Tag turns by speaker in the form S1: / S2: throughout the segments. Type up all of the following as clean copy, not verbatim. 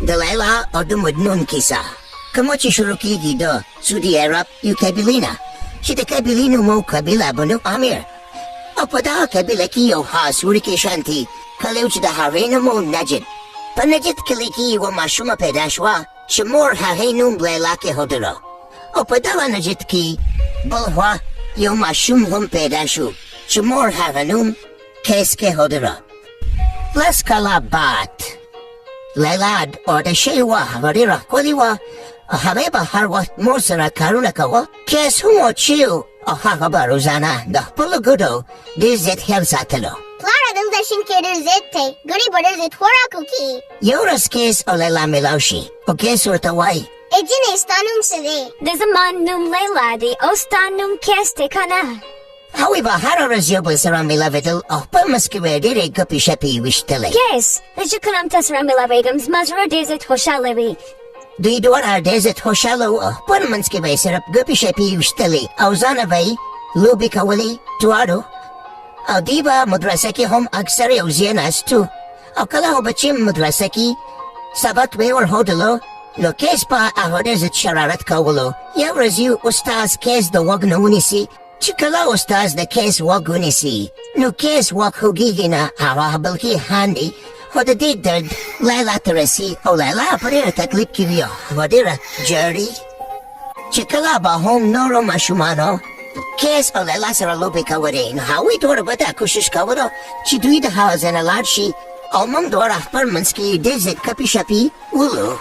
S1: د لیلا او د مجنون کیسه. کومه چې شروع کیږي د سعودي عرب یو قبیلې نه چې د قبیلې نوم او قبیله به نوم امیر، او په دغه قبیله کې یو خاص وړوکی شانتي کلی و چې د هغې نوم و نجد. په نجد کلي کې یوه ماشومه پیدا شوه چې مور هغې نوم لیلا کېښودله، او په دغه نجد کې بل خوا یو ماشوم هم پیدا شو چې مور هغه نوم کیس کېښودله. لس کاله بعد لیلا عاده شوې وه، هغه ډېره ښکلې وه او هغې به هر وخت مور سره کارونه کول. کیس هم عاد شوی و او هغه به روزانه د خپلو ګوډو ډېر زیات خیال ساتلو.
S2: پلاره دلته شین کې ډېر زیات دی، ګوډې به ډېر زیات خوراک وکړي.
S1: یو ورځ کیس او لیلا میلاو شي او کیس ورته وایي
S2: ای جینۍ ستا نوم څه دی؟
S3: د زما نوم لیلا دی او ستا نوم کیس دی که نه؟
S1: هغوی به هره ورځ یو بل سره میلاوېدل او خپل منځ کې به یې ډېرې ګپې شپې ویشتلې.
S3: کیس زه چې کله هم تا سره میلاوېږم زما زړه ډېر زیات خوشحاله وي.
S1: دوی دواړه ډېر زیات خوشحاله وو او خپل منځ کې به یې صرف ګپې شپې ویشتلې او ځانه به یې لوبې کولې دواړو. او دوی به مدرسه کې هم اکثر یو ځای ناست وو او کله خو به چې مدرسه کې سبق به یې ورښودلو نو کیس به هغه ډېر زیات شرارت کولو. یو ورځ یو استاد کیس د غوږ نه ونیسي چې کله استاد د کیس غوږ ونیسي نو کیس غوږ خوږېږي نه، هغه بلکې خاندي، خو د دې درد لیلا ته رسي او لیلا په ډېره تکلیف کې وي او هغه ډېره ژاړي چې کله به هم نورو ماشومانو کیس او لیلا سره لوبې کولې نو هغوی دواړه به دا کوشش کولو چې دوی د هغه ځای نه لاړ شي او موږ دواړه خپل منځ کې ډېر زیات ګپې شپې ولو.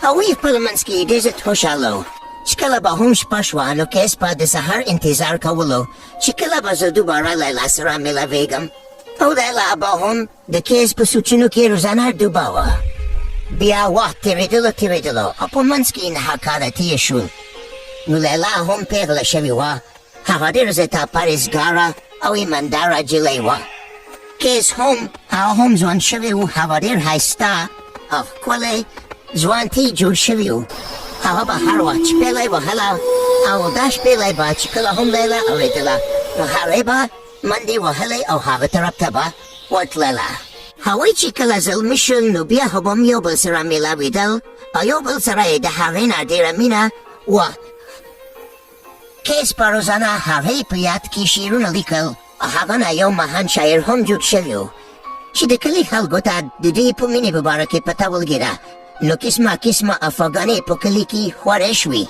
S1: هغوی خپل منځ کې ډېر زیات خوشحاله وو چې کله به هم شپه شوه نو کیس به د سهار انتظار کولو چې کله به زه دوباره لیلا سره میلاوېږم، او لیلا به هم د کیس په سوچونو کې روزانه ډوبه وه. بیا وخت تېرېدلو او په منځ کې نهه کاله تېر شول نو لیلا هم پېغله شوې وه. هغه ډېره زیاته پرهېزګاره او ایمانداره نجلۍ وه. کیس هغه هم ځوان شوی و، هغه ډېر ښایسته او ښکلی ځوانتې جوړ شوی و. هغه به هر وخت شپېلی وهله او دا شپېلی به چې کله هم لیلا اورېدله نو هغې به منډې وهلې او هغه طرف ته به ورتلله. هغوی چې کله زلمي شول نو بیا خو به هم یو بل سره میلاوېدل او یو بل سره یې د هغې نه ډېره مینه وه. کیس په روزانه هغې په یاد کې شعرونه لیکل او هغه نه یو مهان شاعر هم جوړ شوی و چې د کلي خلکو ته د دې په مینې په باره کې پته ولګېده نو قسمه افغانۍ په کلي کې خورې شوې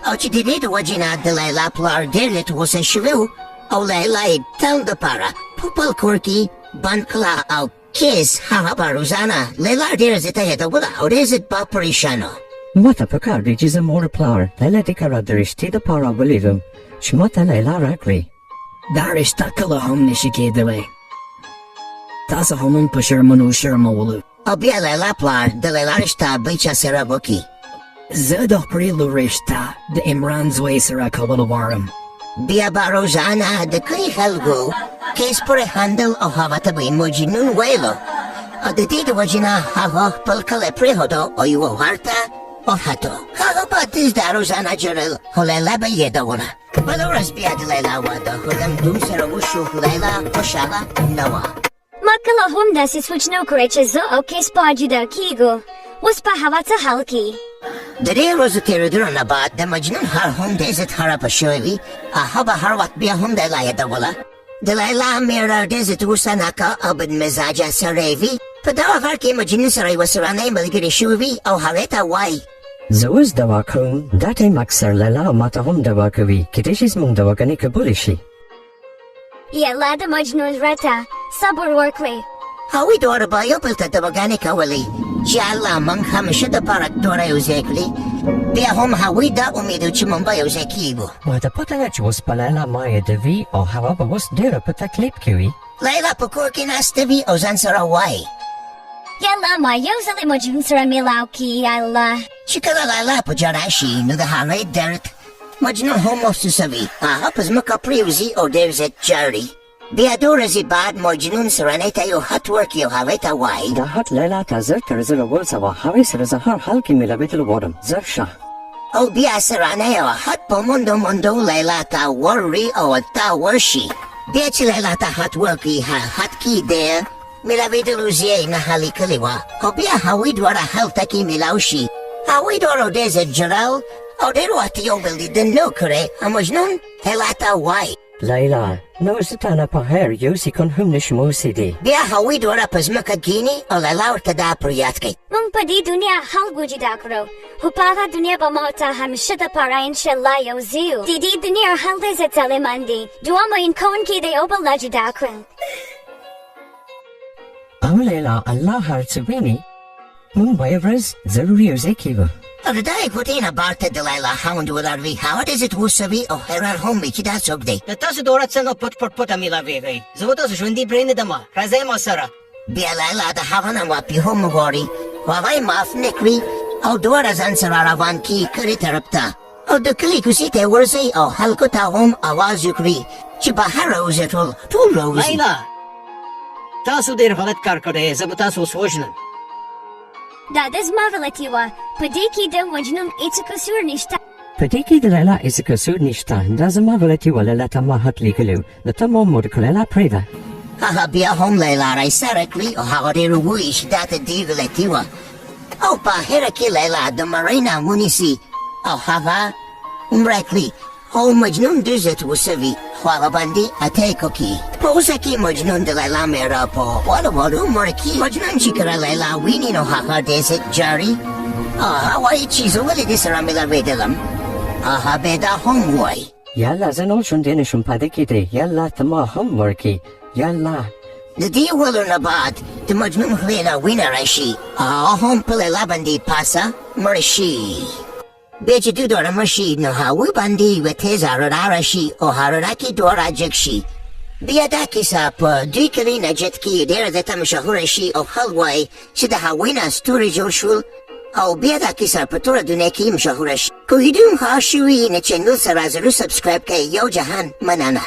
S1: او چې د دې د وجې نه د لیلا پلار ډېر زیات غوسه شوی و او لیلا یې تل دپاره په خپل کور کې بند کړه او کیس هغه به روزانه لیلا ډېره زیاته یادوله او ډېر زیات به پریشانه.
S4: ماته پکار دی چې زه مور پلار لیلا دې کره د رشتې دپاره ولیږم چې ماته لیلا راکړي.
S5: دا رشته کله هم نشي کېدلی، تاسو هم په شرمونو شرمولو.
S1: او بیا لیلا پلار د لیلا رشته بل چا سره وکړي.
S5: زه د خپرېلو رشته د عمران زوی سره کولو غواړم.
S1: بیا به روزانه د کلي خلکو کیس پورې خندل او هغه ته به یې مجنون ویلو او د دې د وجې نه هغه خپل کلی پرېښودو او یوه غار ته وختو. هغه به دزده روزانه جوړل خو لیلا به یې یادونه. بله ورځ بیا د لیلا واده خو دمدوم سره وشو خو لیلا خوشحاله نه وه.
S3: ما کله هم داسې سوچ نه کړی چې زه او کیس به جدا کېږو. اوس به هغه څه حل کړي.
S1: د دې ورځو تېرېدلو نه بعد د مجنون ښار هم ډېر زیات خرابه شوی وي. هغه به هر وخت بیا هم لیلا یادوله. د لیلا میړه ډېر زیات غوسه ناکه او بدمزاجه سړی وي. په دغه ښار کې مجنون سره یوه سورانۍ ملګرې شوې وي او هغې ته وایي
S4: زه اوس دوا کوم. دا ټایم اکثر لیلا ماته هم دوا کوي، کیدای شي زموږ دواګانې قبولې شي.
S3: لیلا د مجنون زړه ته صبر ورکړئ.
S1: هغوی دواړه به یو بل ته دواګانې کولې چې الله موږ همیشه دپاره دواړه یو ځای کړي. بیا هم هغوی دا امید و چې موږ به یو ځای کېږو.
S4: ماته پته ده چې اوس به لیلا ما یادوي او هغه به اوس ډېره په تکلیف کې وي.
S1: لیلا په کور کې ناسته وي او ځان سره وایي
S3: یالا ما یو ځل مجنون سره میلاو کړي یالا.
S1: چې کله لیلا په ژړا شي نو د هغې درد مجنون هم محسوسوي. هغه په ځمکه پرېوځي او ډېر زیات ژاړي. بیا 2 ورځې بعد مجنون سورانۍ ته یو خط ورکړي او هغې ته وایي
S4: دا خط لیلا ته زر تر زره ورسوه، هغې سره زه هر حال کې میلاوېدل غواړم، زر شه.
S1: او بیا سورانۍ او خط په منډو لیلا ته وروړي او ورته ورشي. بیا چې لیلا ته خط ورکړي هغه خط کې دی ملاویدلو زیه نحالی کلی وا او بیا هاوی دوارا حالتکی ملاوشی هاوی دوارو دیزت جرال او دیرو اتیو بلدی دن نو کره مجنون هلاتا وای
S4: لیلا نوستانا په هر یو سکون هم نشموسی دی
S1: بیا هاوی دوارا پزمکا گینی او لیلا ورته دا پریاد کی
S3: مونږ په دې دنیا حل وجودا کړو خو په هغه دنیا به ما ته همیشه دپاره انشاءالله یو ځو د دې دنیا حل دی زه ظالمان دي دعا مو کوونکي دی او بل لا جدا کړل
S4: او لیلا الله هر څه ویني مونږ به یو ورځ ضرور یو ځای کیږو
S1: او دای کوتینا بارته د لیلا هاوند ولروي هاو دزت وسوي او هرار هم چې دا څوک دی
S6: د تاسو دوړه څنګه پټ میلاویږي زه به تاسو ژوندي پرې نه دم راځئ ما سره
S1: بیا لیلا د هغه نه واپی هم غواړي وای معاف نکړي او دوړه ځان سره روان کی کړي طرف ته او د کلی کوڅې ته ورځي او خلکو ته هم आवाज وکړي چې بهر راوځي ټول راوځي
S6: لیلا تاسو ډېر غلط کار کړی زه به تاسو اوس وژنم
S3: دا د زما غلطي وه په دې کې د مجنون هېڅ قصور نشته
S4: په دې کې د لیلا هېڅ قصور نشته دا زما غلطي وه لیلا ته ما حق لیکلی و د ته ما مور کړ لیلا پرېږده
S1: هغه بیا هم لیلا رایساره کړي او هغه ډېر ووایي چې دا د دې غلطي وه او په اخره کې لیلا د مرۍ نه ونیسي او هغه مړه کړي او مجنون ډېر وسوي خو هغه باندې اتیک وکړي په اوسه کې مجنون د لیلا میړه په واړو مړ کړي مجنون چې کله لیلا ویني نو هغه ډېر جاري هغه وایي چې زه ولې دې سره میلاوېدلم هغه بیا دا هم وایي
S4: یالا زه نور ژوندی نشم پاتې کېدی یالا ته ما هم ورکړي یالا
S1: د دې ویلو نه بعد د مجنون خولې نه وینه راشي هغه هم په لیلا باندې پاسه مړ شي بیا چې دوی دواړه مړ شي نو هغوی باندې یوه تیزه رڼا راشي او رڼا کې دواړه جګ شي بیا دا کیسه په دوی کلي نجد کې ډېره درته مشهوره شي او خلک وایي چې د هغوی نه ستوري جوړ شول او بیا دا کیسه په ټوله دنیا کې مشهوره شي که ویډیو ښه شوي نو چینل سره ضرور سبسکرایب کړئ یو جهان مننه